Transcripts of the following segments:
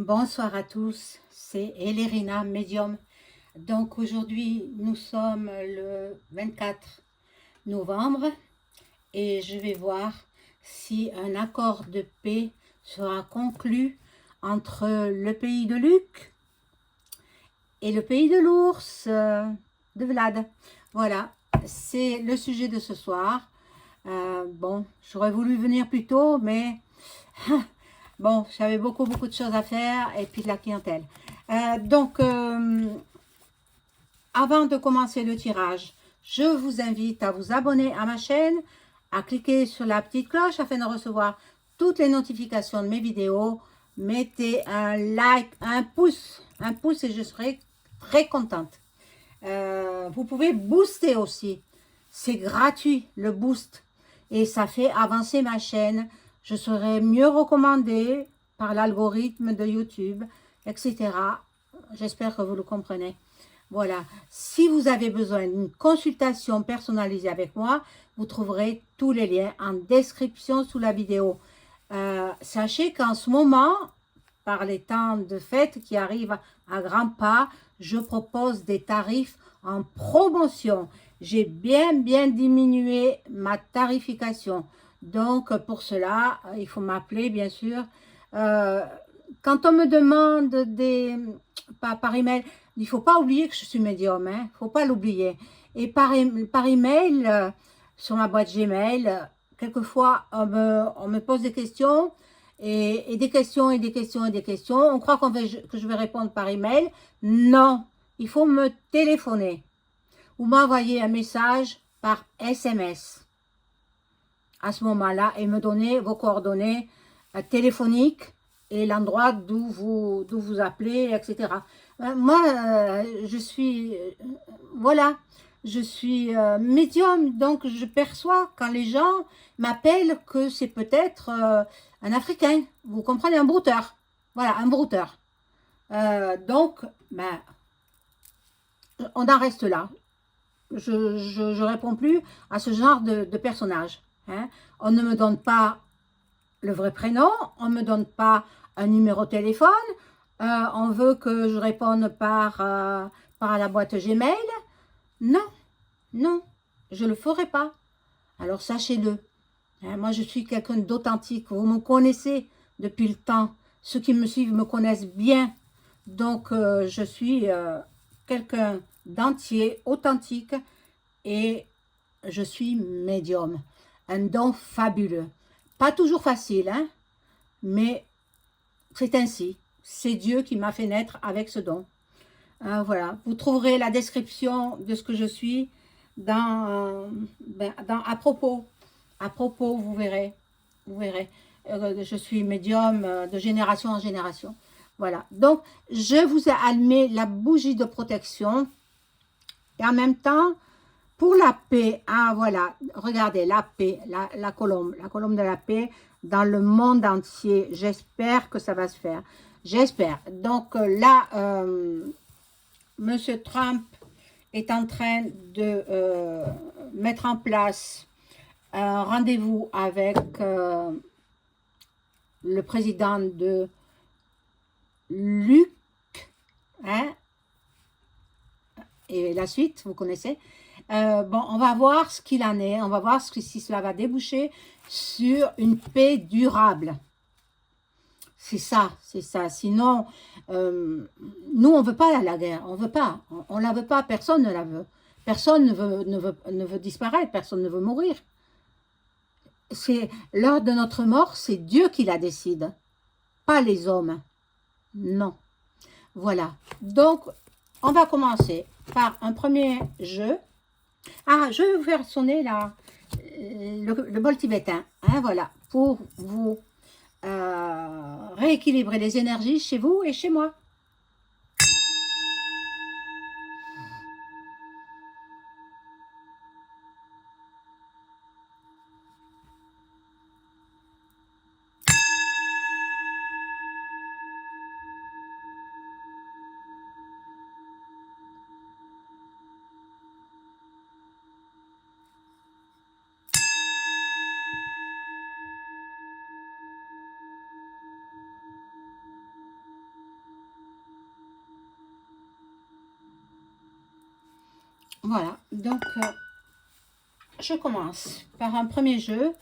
Bonsoir à tous, c'est Elérina, médium. Donc aujourd'hui, nous sommes le 24 novembre et je vais voir si un accord de paix sera conclu entre le pays de Luc et le pays de l'ours, de Vlad. Voilà, c'est le sujet de ce soir. Bon, j'aurais voulu venir plus tôt, mais bon, j'avais beaucoup de choses à faire et puis de la clientèle. Avant de commencer le tirage, je vous invite à vous abonner à ma chaîne, à cliquer sur la petite cloche afin de recevoir toutes les notifications de mes vidéos. Mettez un like, un pouce et je serai très contente. Vous pouvez booster aussi. C'est gratuit, le boost. Et ça fait avancer ma chaîne. Je serai mieux recommandée par l'algorithme de YouTube, etc. J'espère que vous le comprenez. Voilà. Si vous avez besoin d'une consultation personnalisée avec moi, vous trouverez tous les liens en description sous la vidéo. Sachez qu'en ce moment, par les temps de fête qui arrivent à grands pas, je propose des tarifs en promotion. J'ai bien diminué ma tarification. Donc, pour cela, il faut m'appeler, bien sûr. Euh, Quand on me demande par email, il ne faut pas oublier que je suis médium, hein, il ne faut pas l'oublier. Et par email, sur ma boîte Gmail, quelquefois, on me pose des questions, et des questions, et des questions, et des questions. On croit que je vais répondre par email. Non, il faut me téléphoner ou m'envoyer un message par SMS à ce moment-là et me donner vos coordonnées téléphoniques et l'endroit d'où vous appelez, etc. Moi, je suis, voilà, je suis médium, donc je perçois quand les gens m'appellent que c'est peut-être un Africain, vous comprenez, un brouteur, voilà, un brouteur. Donc, ben, on en reste là. Je réponds plus à ce genre de personnage. Hein. On ne me donne pas le vrai prénom, on ne me donne pas un numéro de téléphone, on veut que je réponde par la boîte Gmail. Non, non, je ne le ferai pas. Alors sachez-le. Hein, moi, je suis quelqu'un d'authentique. Vous me connaissez depuis le temps. Ceux qui me suivent me connaissent bien. Donc, je suis quelqu'un d'entier, authentique et je suis médium. Un don fabuleux. Pas toujours facile, hein, mais c'est ainsi. C'est Dieu qui m'a fait naître avec ce don. Voilà. Vous trouverez la description de ce que je suis à propos. À propos, vous verrez. Vous verrez. Je suis médium de génération en génération. Voilà. Donc, je vous ai allumé la bougie de protection. Et en même temps, pour la paix, ah voilà, regardez, la paix, la colombe de la paix dans le monde entier. J'espère que ça va se faire. J'espère. Donc là, Monsieur Trump est en train de mettre en place un rendez-vous avec le président de Luc, hein, et la suite, vous connaissez. Bon, on va voir ce qu'il en est, on va voir si cela va déboucher sur une paix durable. C'est ça, c'est ça. Sinon, nous, on ne veut pas la guerre, on ne veut pas. On ne la veut pas, personne ne la veut. Personne ne veut disparaître, personne ne veut mourir. C'est l'heure de notre mort, c'est Dieu qui la décide, pas les hommes. Non. Voilà. Donc, on va commencer par un premier jeu. Ah, je vais vous faire sonner le bol tibétain. Hein, voilà, pour vous rééquilibrer les énergies chez vous et chez moi. Voilà, donc je commence par un premier jeu.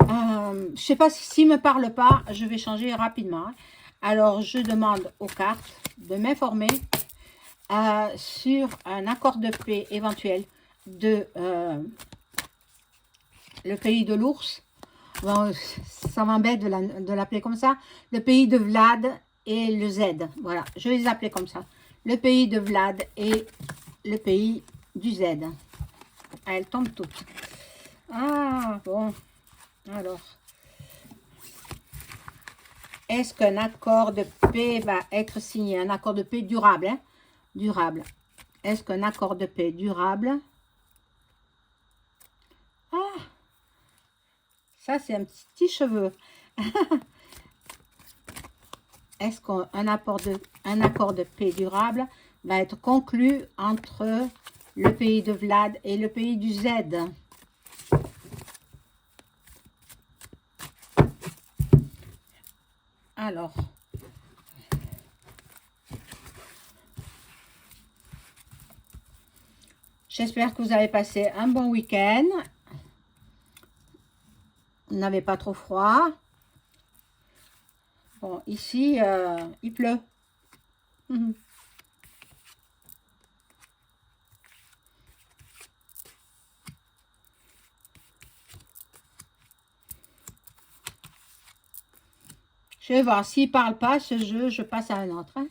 Je ne sais pas s'il ne me parle pas, je vais changer rapidement. Alors, je demande aux cartes de m'informer sur un accord de paix éventuel de le pays de l'ours. Bon, ça m'embête de l'appeler comme ça. Le pays de Vlad et le Z. Voilà, je vais les appeler comme ça. Le pays de Vlad et le pays du Z. Ah, elles tombent toutes. Ah, bon. Alors, est-ce qu'un accord de paix va être signé? Un accord de paix durable, hein? Durable. Est-ce qu'un accord de paix durable? Ah, ça c'est un petit cheveu. Est-ce qu'un accord de paix durable va être conclu entre le pays de Vlad et le pays du Z? Alors, j'espère que vous avez passé un bon week-end. Vous n'avez pas trop froid. Bon, ici, il pleut. Je vais voir, s'il ne parle pas, ce jeu, je passe à un autre. Hein.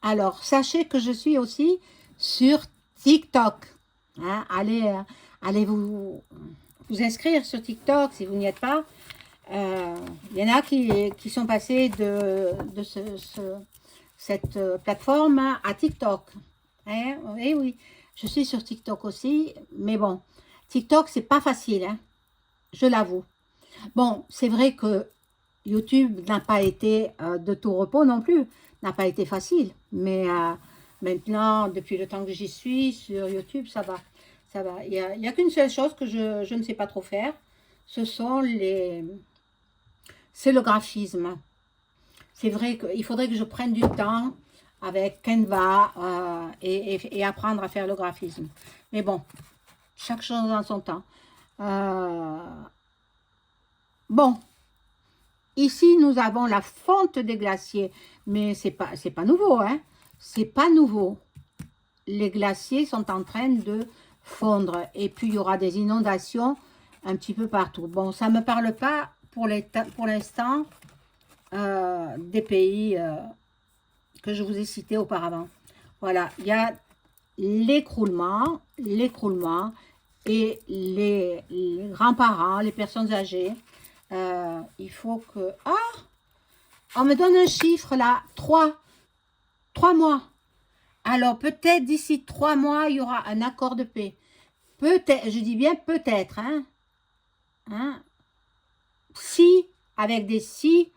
Alors, sachez que je suis aussi sur TikTok. Hein, allez vous inscrire sur TikTok si vous n'y êtes pas. Il y en a qui sont passés de cette plateforme à TikTok. Hein, et oui, je suis sur TikTok aussi. Mais bon, TikTok, c'est pas facile. Hein, je l'avoue. Bon, c'est vrai que YouTube n'a pas été de tout repos non plus, n'a pas été facile. Mais maintenant, depuis le temps que j'y suis sur YouTube, ça va. Ça va. Il y a qu'une seule chose que je ne sais pas trop faire. C'est le graphisme. C'est vrai qu'il faudrait que je prenne du temps avec Canva et apprendre à faire le graphisme. Mais bon, chaque chose dans son temps. Bon, ici, nous avons la fonte des glaciers, mais c'est pas nouveau, hein. C'est pas nouveau. Les glaciers sont en train de fondre et puis il y aura des inondations un petit peu partout. Bon, ça ne me parle pas pour l'instant des pays que je vous ai cités auparavant. Voilà, il y a l'écroulement et les grands-parents, les personnes âgées. Il faut que... Ah, on me donne un chiffre là, 3 mois. Alors peut-être d'ici 3 mois, il y aura un accord de paix. Peut-être, je dis bien peut-être, hein. Si, avec des si,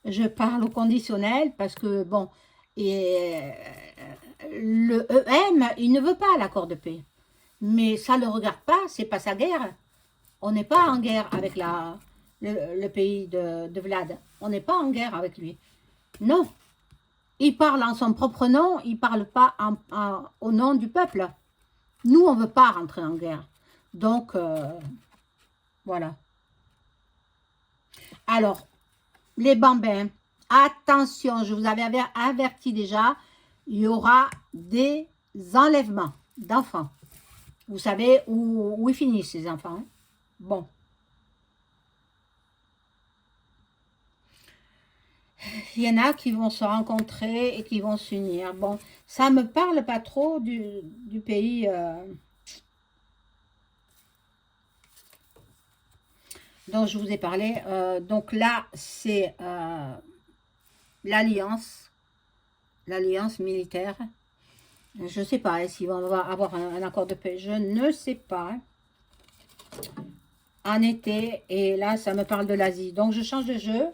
je parle au conditionnel parce que, bon, et, le EM, il ne veut pas l'accord de paix. Mais ça ne le regarde pas, c'est pas sa guerre. On n'est pas en guerre avec le pays de Vlad. On n'est pas en guerre avec lui. Non. Il parle en son propre nom, il ne parle pas au nom du peuple. Nous, on ne veut pas rentrer en guerre. Donc, voilà. Alors, les bambins, attention, je vous avais averti déjà, il y aura des enlèvements d'enfants. Vous savez où ils finissent, ces enfants. Hein? Bon. Il y en a qui vont se rencontrer et qui vont s'unir. Bon, ça ne me parle pas trop du pays dont je vous ai parlé. Donc là, c'est l'alliance militaire. Je ne sais pas hein, s'ils vont avoir un accord de paix. Je ne sais pas. En été, et là, ça me parle de l'Asie. Donc, je change de jeu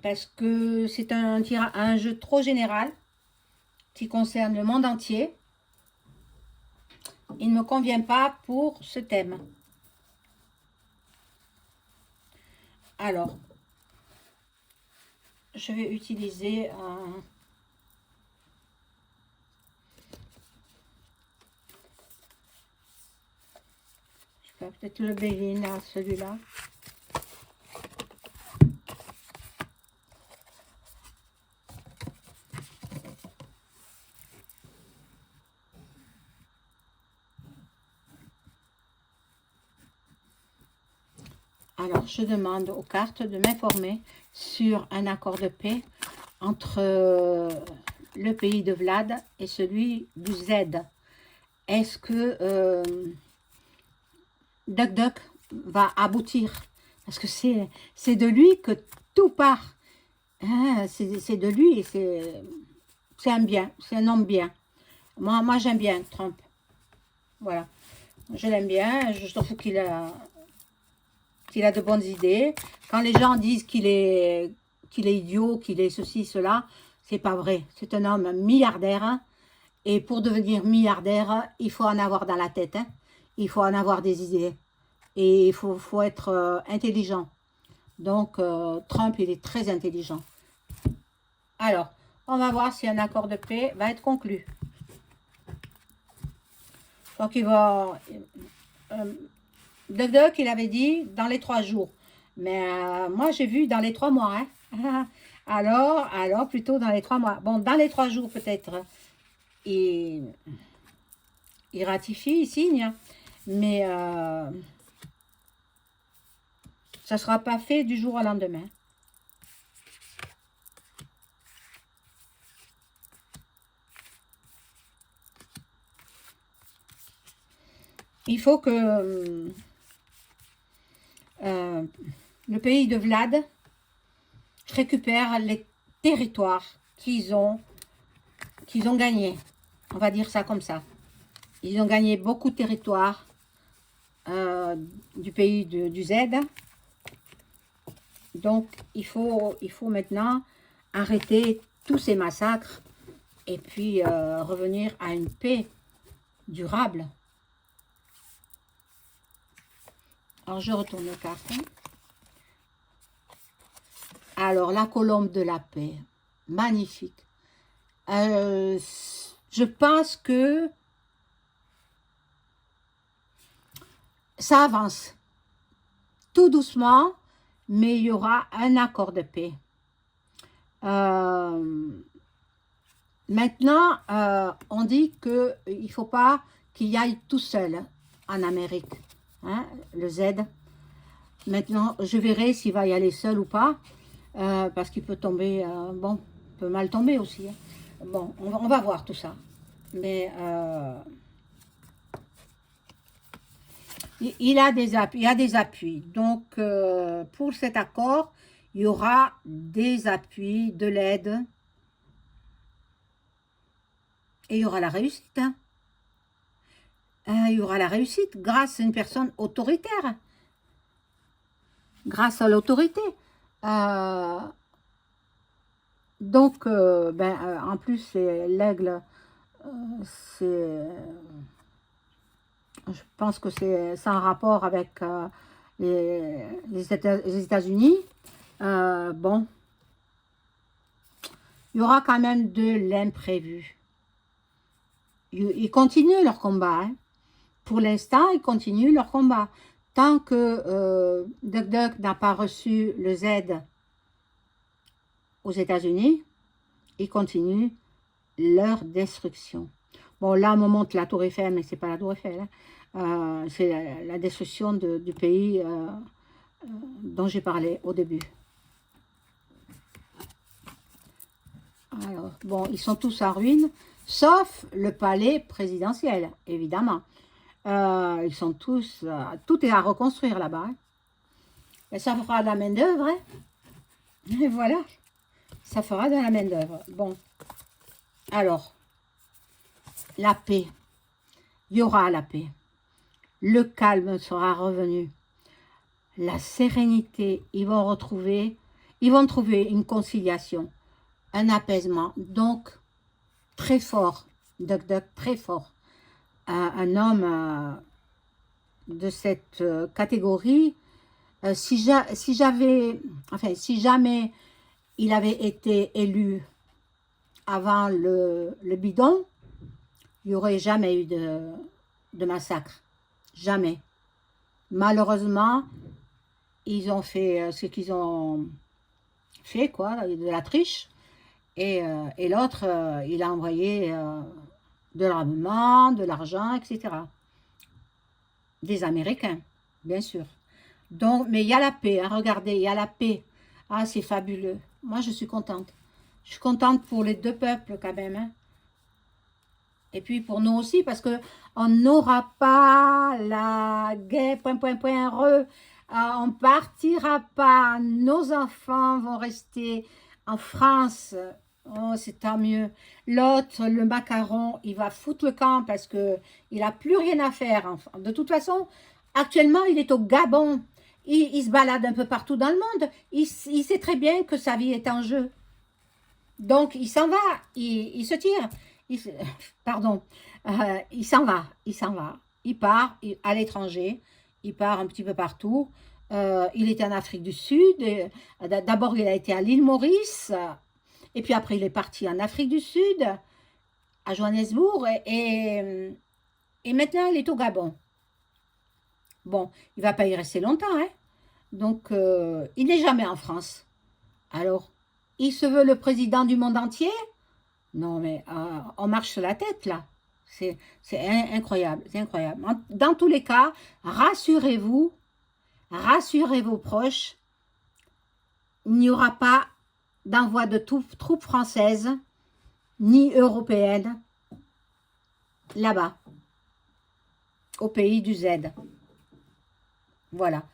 parce que c'est un jeu trop général qui concerne le monde entier. Il ne me convient pas pour ce thème. Alors, je vais utiliser je vais peut-être le Béline à celui-là. Alors, je demande aux cartes de m'informer sur un accord de paix entre le pays de Vlad et celui du Z. Est-ce que Duck Duck va aboutir? Parce que c'est de lui que tout part. Hein, c'est de lui, c'est un bien, c'est un homme bien. Moi j'aime bien Trump. Voilà, je l'aime bien, je trouve qu'il a de bonnes idées. Quand les gens disent qu'il est idiot, qu'il est ceci, cela, c'est pas vrai. C'est un homme milliardaire. Hein, et pour devenir milliardaire, il faut en avoir dans la tête. Hein, il faut en avoir des idées. Et il faut être intelligent. Donc, Trump, il est très intelligent. Alors, on va voir si un accord de paix va être conclu. Donc, il va... Duck Duck, il avait dit dans les 3 jours. Mais moi, j'ai vu dans les 3 mois. Hein. alors, plutôt dans les 3 mois. Bon, dans les 3 jours, peut-être, il ratifie, il signe. Mais ça ne sera pas fait du jour au lendemain. Il faut que le pays de Vlad récupère les territoires qu'ils ont gagnés. On va dire ça comme ça. Ils ont gagné beaucoup de territoires du pays du Z. Donc, il faut maintenant arrêter tous ces massacres et puis revenir à une paix durable. Alors, je retourne les cartes. Alors, la colombe de la paix. Magnifique. Je pense que ça avance. Tout doucement, mais il y aura un accord de paix. Maintenant, on dit qu'il ne faut pas qu'il y aille tout seul en Amérique. Hein, le Z. Maintenant, je verrai s'il va y aller seul ou pas, parce qu'il peut tomber, bon, il peut mal tomber aussi. Hein. Bon, on va voir tout ça. Mais il y a des appuis. Donc, pour cet accord, il y aura des appuis, de l'aide, et il y aura la réussite. Hein. Il y aura la réussite grâce à une personne autoritaire. Grâce à l'autorité. Donc, en plus, c'est l'aigle. Je pense que c'est un rapport avec les États-Unis. Bon, il y aura quand même de l'imprévu. Ils continuent leur combat. Hein. Pour l'instant, ils continuent leur combat. Tant que Duck Duck n'a pas reçu le Z aux États-Unis, ils continuent leur destruction. Bon, là, on me montre la Tour Eiffel, mais ce n'est pas la Tour Eiffel. Hein. C'est la destruction du pays dont j'ai parlé au début. Alors, bon, ils sont tous en ruine, sauf le palais présidentiel, évidemment. Ils sont tous... tout est à reconstruire là-bas. Hein. Et ça fera de la main-d'œuvre. Hein. Et voilà. Ça fera de la main-d'œuvre. Bon. Alors, la paix. Il y aura la paix. Le calme sera revenu. La sérénité. Ils vont trouver une conciliation, un apaisement. Donc, très fort. Duck Duck, très fort. Un homme de cette catégorie Si j'avais, enfin, si jamais il avait été élu avant le bidon, il n'y aurait jamais eu de massacre. Jamais. Malheureusement, ils ont fait ce qu'ils ont fait, quoi, de la triche. Et l'autre, il a envoyé de l'armement, de l'argent, etc. Des Américains, bien sûr. Donc, mais il y a la paix, hein, regardez, il y a la paix. Ah, c'est fabuleux. Moi, je suis contente. Je suis contente pour les deux peuples quand même, hein. Et puis pour nous aussi, parce que on n'aura pas la guerre, point, point, point, re. On partira pas. Nos enfants vont rester en France. Oh, c'est tant mieux. L'autre, le macaron, il va foutre le camp parce que il a plus rien à faire. De toute façon, actuellement, il est au Gabon. Il se balade un peu partout dans le monde. Il sait très bien que sa vie est en jeu. Donc, il s'en va, il se tire. Il, pardon, il s'en va, il s'en va. Il part à l'étranger, il part un petit peu partout. Il était en Afrique du Sud. D'abord, il a été à l'île Maurice. Et puis après, il est parti en Afrique du Sud, à Johannesburg. Et maintenant, il est au Gabon. Bon, il ne va pas y rester longtemps, hein. Donc, il n'est jamais en France. Alors, il se veut le président du monde entier? Non, mais on marche sur la tête, là. C'est incroyable, c'est incroyable. Dans tous les cas, rassurez-vous, rassurez vos proches, il n'y aura pas d'envoi de troupes françaises, ni européennes, là-bas, au pays du Z. Voilà.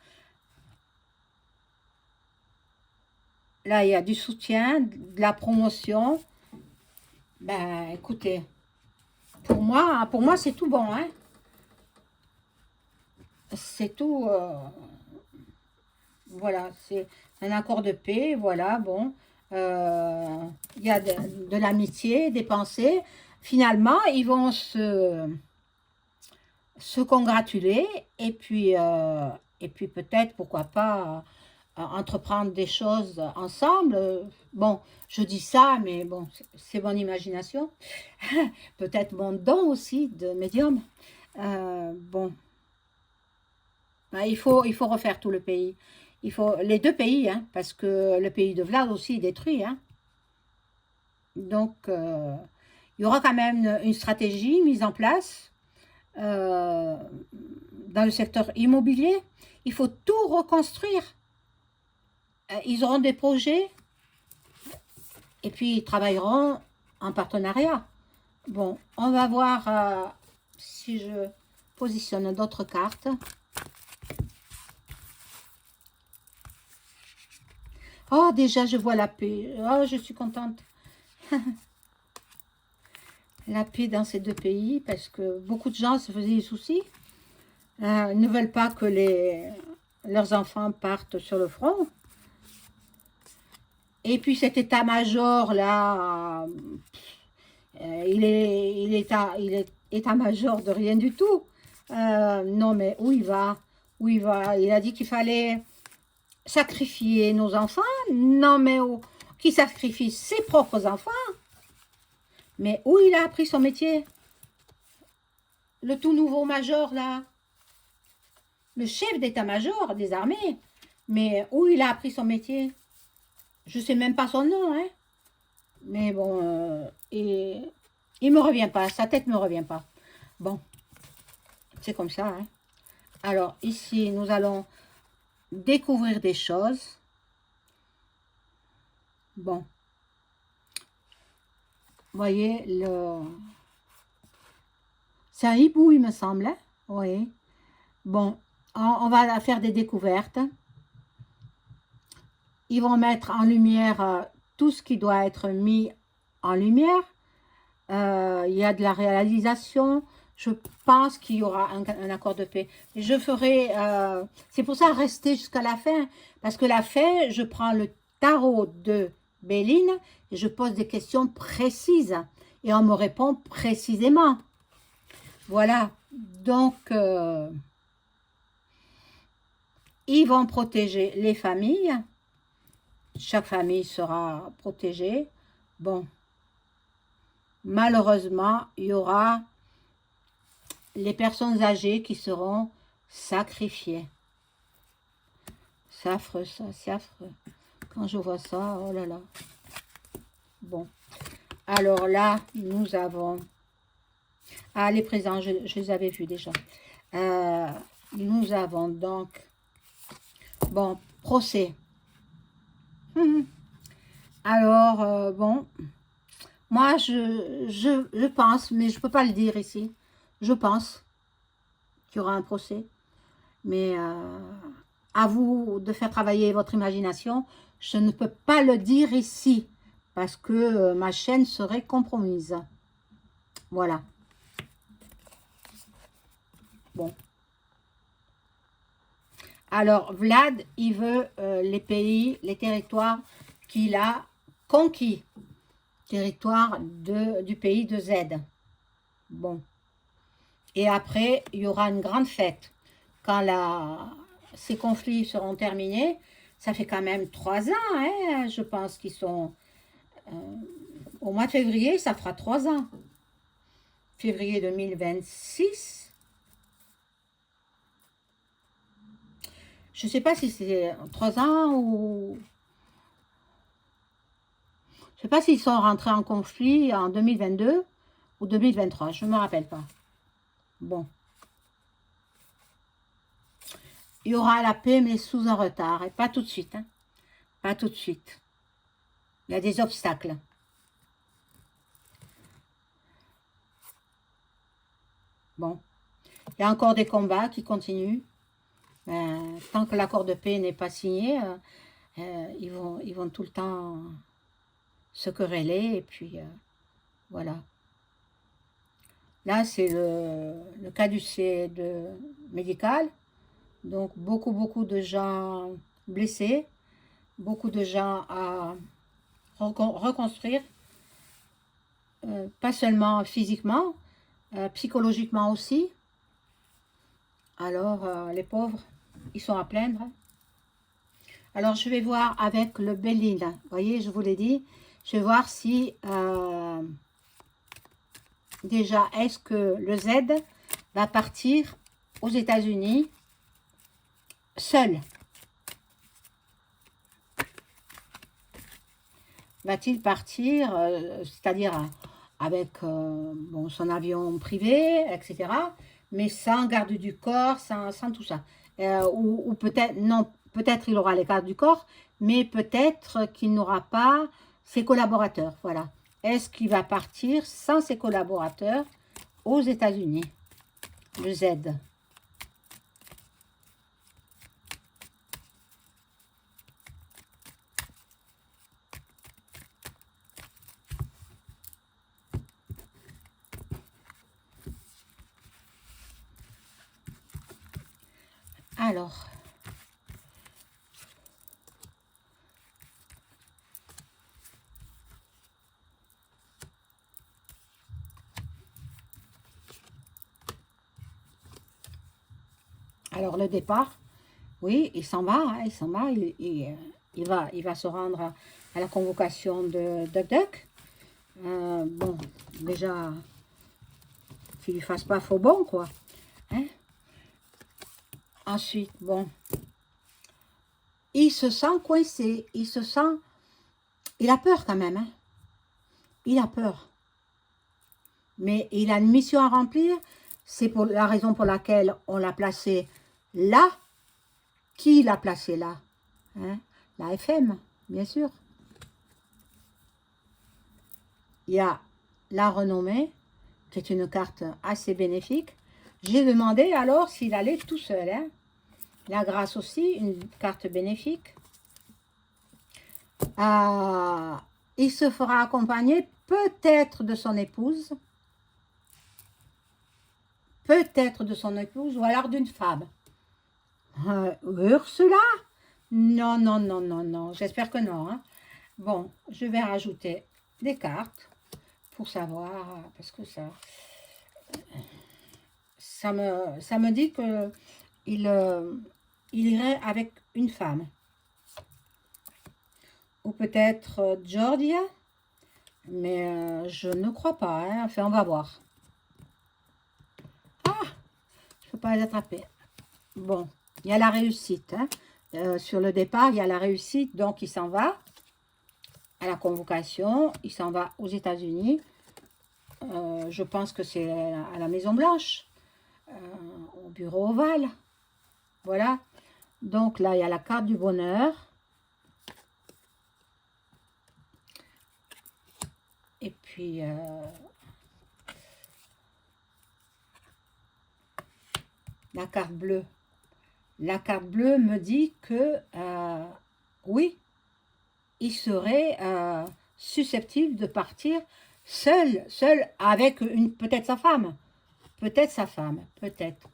Là, il y a du soutien, de la promotion. Ben, écoutez, pour moi c'est tout bon, hein. C'est tout, voilà, c'est un accord de paix, voilà, bon. Il y a de l'amitié, des pensées. Finalement, ils vont se congratuler et puis peut-être, pourquoi pas, entreprendre des choses ensemble. Bon, je dis ça, mais bon, c'est mon imagination. Peut-être mon don aussi de médium. Bon, ben, il faut refaire tout le pays. Il faut les deux pays, hein, parce que le pays de Vlad aussi est détruit, hein. Donc, il y aura quand même une stratégie mise en place dans le secteur immobilier. Il faut tout reconstruire. Ils auront des projets et puis ils travailleront en partenariat. Bon, on va voir si je positionne d'autres cartes. Oh, déjà, je vois la paix. Oh, je suis contente. La paix dans ces deux pays, parce que beaucoup de gens se faisaient des soucis. Ne veulent pas que leurs enfants partent sur le front. Et puis cet état-major, là, il est état-major de rien du tout. Non, mais où il va? Où il va? Il a dit qu'il fallait sacrifier nos enfants. Non, mais où? Qui sacrifie ses propres enfants? Mais où il a appris son métier? Le tout nouveau major, là, le chef d'état-major des armées. Mais où il a appris son métier? Je ne sais même pas son nom, hein. Mais bon, il me revient pas, sa tête me revient pas. Bon, c'est comme ça, hein. Alors, ici, nous allons découvrir des choses. Bon. Vous voyez, c'est un hibou, il me semble, hein. Oui. Bon, on va faire des découvertes. Ils vont mettre en lumière tout ce qui doit être mis en lumière. Il y a de la réalisation. Je pense qu'il y aura un accord de paix. Je ferai... c'est pour ça rester jusqu'à la fin. Parce que la fin, je prends le tarot de Béline et je pose des questions précises. Et on me répond précisément. Voilà. Donc... Ils vont protéger les familles. Chaque famille sera protégée. Bon, malheureusement, il y aura les personnes âgées qui seront sacrifiées. C'est affreux ça, c'est affreux. Quand je vois ça, oh là là. Bon, alors là, nous avons... Ah, les présents, je les avais vus déjà. Nous avons donc... Bon, procès. Alors, bon, moi, je pense, mais je ne peux pas le dire ici, je pense qu'il y aura un procès, mais à vous de faire travailler votre imagination. Je ne peux pas le dire ici, parce que ma chaîne serait compromise. Voilà. Bon. Alors, Vlad, il veut les pays, les territoires qu'il a conquis. Territoire du pays de Z. Bon. Et après, il y aura une grande fête. Quand ces conflits seront terminés, ça fait quand même 3 ans, hein, je pense qu'ils sont... au mois de février, ça fera 3 ans. Février 2026. Je ne sais pas si c'est 3 ans ou... Je ne sais pas s'ils sont rentrés en conflit en 2022 ou 2023, je ne me rappelle pas. Bon. Il y aura la paix, mais sous un retard. Et pas tout de suite. Hein. Pas tout de suite. Il y a des obstacles. Bon. Il y a encore des combats qui continuent. Tant que l'accord de paix n'est pas signé, ils vont tout le temps se quereller. Et puis, voilà. Là, c'est le cas du CED médical. Donc, beaucoup de gens blessés. Beaucoup de gens à reconstruire. Pas seulement physiquement, psychologiquement aussi. Alors, les pauvres, ils sont à plaindre. Alors, je vais voir avec le Béline. Vous voyez, je vous l'ai dit. Je vais voir si, déjà, est-ce que le Z va partir aux États-Unis seul? Va-t-il partir, c'est-à-dire avec bon, son avion privé, etc., mais sans garde du corps, sans tout ça. Ou peut-être, non, peut-être il aura les gardes du corps, mais peut-être qu'il n'aura pas ses collaborateurs. Voilà. Est-ce qu'il va partir sans ses collaborateurs aux États-Unis? Le Z. Alors... Alors, le départ, oui, il s'en va, hein, il s'en va, il va se rendre à la convocation de Duck Duck. Bon, déjà, qu'il ne lui fasse pas faux bon, quoi. Hein? Ensuite, bon, il se sent coincé, il a peur quand même, hein? Il a peur. Mais il a une mission à remplir, c'est pour la raison pour laquelle on l'a placé là. Qui l'a placé là? Hein? La FM, bien sûr. Il y a la renommée, qui est une carte assez bénéfique. J'ai demandé alors s'il allait tout seul. Hein? La grâce aussi, une carte bénéfique. Il se fera accompagner peut-être de son épouse. Peut-être de son épouse ou alors d'une femme. Ursula? Non, non, non, non, non. J'espère que non. Hein. Bon, je vais rajouter des cartes pour savoir, parce que ça me dit que il irait avec une femme. Ou peut-être Georgia, mais je ne crois pas. Hein. Enfin, on va voir. Ah, je ne peux pas les attraper. Bon, il y a la réussite. Hein. Sur le départ, il y a la réussite. Donc, il s'en va à la convocation. Il s'en va aux États-Unis. Je pense que c'est à la Maison-Blanche, au bureau ovale. Voilà. Donc, là, il y a la carte du bonheur. Et puis, la carte bleue. La carte bleue me dit que, oui, il serait susceptible de partir seul avec peut-être sa femme. Peut-être sa femme, peut-être.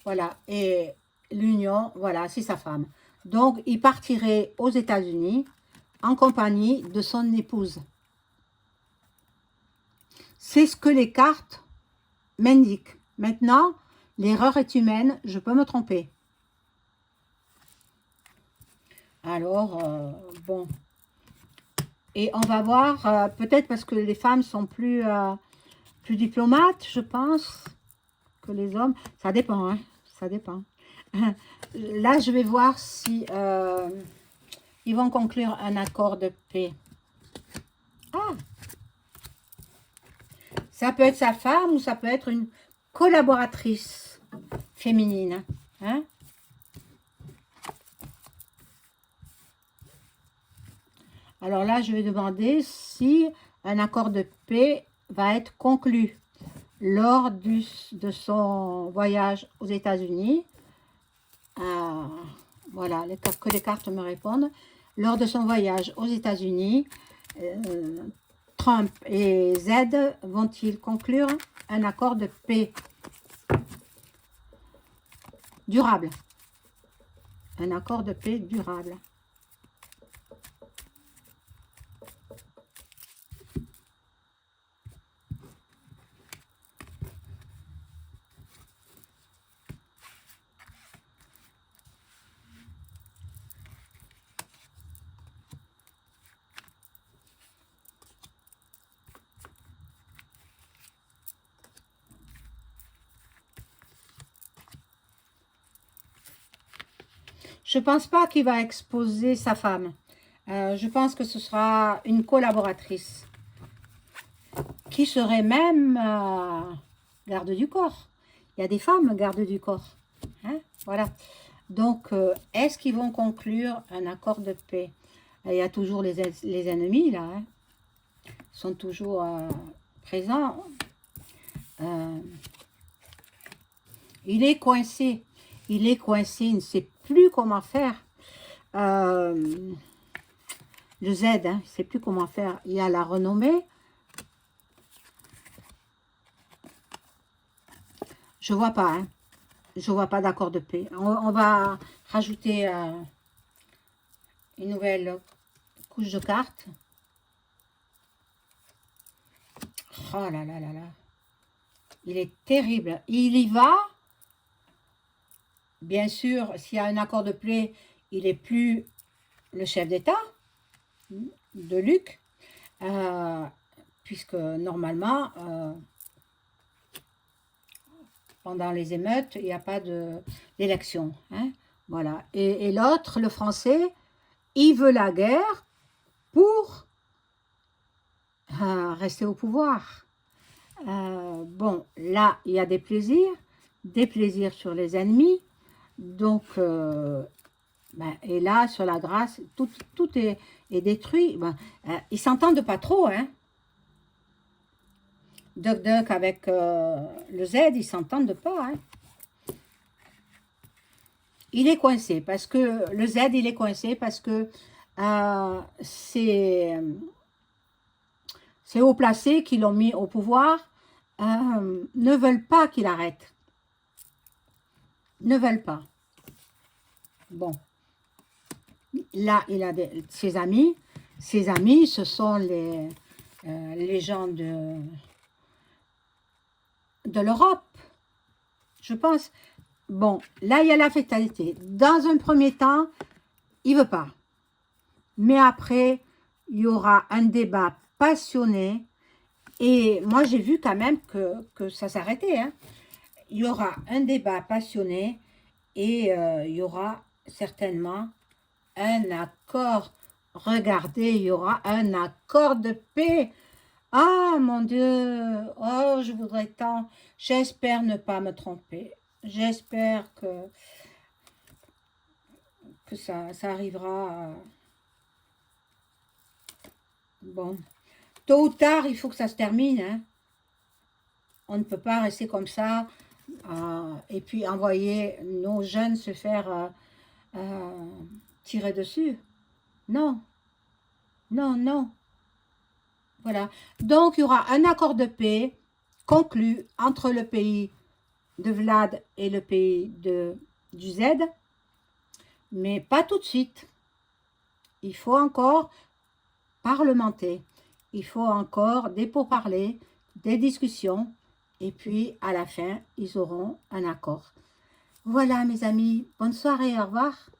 Voilà, et l'union, voilà, c'est sa femme. Donc, il partirait aux États-Unis en compagnie de son épouse. C'est ce que les cartes m'indiquent. Maintenant, l'erreur est humaine, je peux me tromper. Alors, bon. Et on va voir, peut-être parce que les femmes sont plus diplomates, je pense, que les hommes. Ça dépend, hein, ça dépend. Là, je vais voir si ils vont conclure un accord de paix. Ah! Ça peut être sa femme ou ça peut être une collaboratrice féminine. Hein? Alors là, je vais demander si un accord de paix va être conclu lors de son voyage aux États-Unis. Voilà, que les cartes me répondent. Lors de son voyage aux États-Unis, Trump et Z vont-ils conclure un accord de paix durable? Un accord de paix durable. Je ne pense pas qu'il va exposer sa femme. Je pense que ce sera une collaboratrice qui serait même garde du corps. Il y a des femmes garde du corps. Hein? Voilà. Donc, est-ce qu'ils vont conclure un accord de paix? Il y a toujours les ennemis, là. Hein? Ils sont toujours présents. Il est coincé. Il est coincé. Il ne sait plus comment faire. Le Z, hein, il ne sait plus comment faire. Il y a la renommée. Je vois pas, hein. Je vois pas d'accord de paix. On va rajouter une nouvelle couche de cartes. Oh là là là là. Il est terrible. Il y va. Bien sûr, s'il y a un accord de paix, il n'est plus le chef d'État de Luc. Puisque normalement, pendant les émeutes, il n'y a pas d'élection. Hein? Voilà. Et l'autre, le français, il veut la guerre pour rester au pouvoir. Bon, là, il y a des plaisirs sur les ennemis. Donc, et là, sur la grâce, tout est détruit. Ben, ils s'entendent pas trop, hein. Duck avec le Z, ils s'entendent pas, hein. Il est coincé parce que le Z, il est coincé parce que c'est haut placés qui l'ont mis au pouvoir ne veulent pas qu'il arrête. Ne veulent pas. Bon. Là, il a ses amis. Ses amis, ce sont les gens de l'Europe, je pense. bon, là, il y a la fatalité. Dans un premier temps, il ne veut pas. Mais après, il y aura un débat passionné. Et moi, j'ai vu quand même que ça s'arrêtait. Hein. Il y aura un débat passionné et il y aura certainement un accord. Regardez, il y aura un accord de paix. Ah, mon Dieu. Oh, je voudrais tant. J'espère ne pas me tromper. J'espère que ça arrivera. Bon. Tôt ou tard, il faut que ça se termine. Hein. On ne peut pas rester comme ça et puis envoyer nos jeunes se faire tirer dessus. Non, non, non. Voilà. Donc, il y aura un accord de paix conclu entre le pays de Vlad et le pays du Z, mais pas tout de suite. Il faut encore parlementer. Il faut encore des pourparlers, des discussions, et puis à la fin, ils auront un accord. Voilà mes amis, bonne soirée, au revoir.